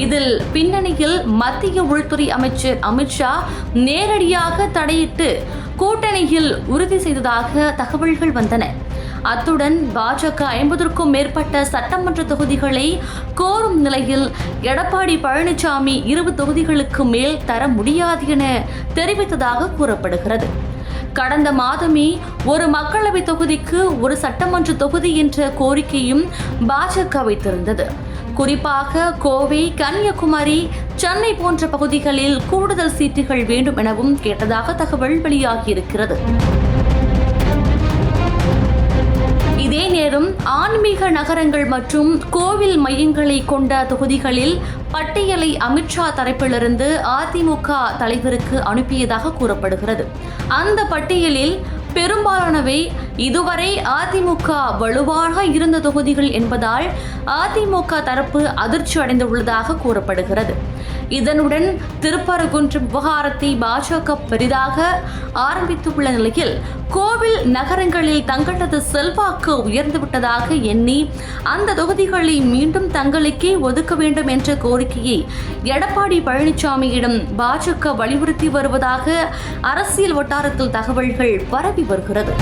இதில் பின்னணியில் மத்திய உள்துறை அமைச்சர் அமித்ஷா நேரடியாக தலையிட்டு கூட்டணியில் உறுதி செய்ததாக தகவல்கள் வந்தன. அத்துடன் பாஜக 50க்கும் மேற்பட்ட சட்டமன்ற தொகுதிகளை கோரும் நிலையில் எடப்பாடி பழனிசாமி 20 தொகுதிகளுக்கு மேல் தர முடியாது என தெரிவித்ததாக கூறப்படுகிறது. கடந்த மாதமே ஒரு மக்களவை தொகுதிக்கு ஒரு சட்டமன்ற தொகுதி என்ற கோரிக்கையும் பாஜக வைத்திருந்தது. குறிப்பாக கோவை, கன்னியாகுமரி, சென்னை போன்ற பகுதிகளில் கூடுதல் சீட்டுகள் வேண்டும் எனவும் கேட்டதாக தகவல் வெளியாகியிருக்கிறது. இதே நேரம் ஆன்மீக நகரங்கள் மற்றும் கோவில் மையங்களை கொண்ட தொகுதிகளில் பட்டியலை அமித்ஷா தரப்பிலிருந்து அதிமுக தலைவருக்கு அனுப்பியதாக கூறப்படுகிறது. அந்த பட்டியலில் பெரும்பாலானவை இதுவரை அதிமுக வலுவாக இருந்த தொகுதிகள் என்பதால் அதிமுக தரப்பு அதிர்ச்சி அடைந்துள்ளதாக கூறப்படுகிறது. இதனுடன் திருப்பரங்குன்றம் விவகாரத்தை பாஜக பெரிதாக ஆரம்பித்துள்ள நிலையில் கோவில் நகரங்களில் தங்களது செல்வாக்கு உயர்ந்துவிட்டதாக எண்ணி அந்த தொகுதிகளை மீண்டும் தங்களுக்கே ஒதுக்க வேண்டும் என்ற கோரிக்கையை எடப்பாடி பழனிசாமியிடம் பாஜக வலியுறுத்தி வருவதாக அரசியல் வட்டாரத்தில் தகவல்கள் பரவி வருகிறது.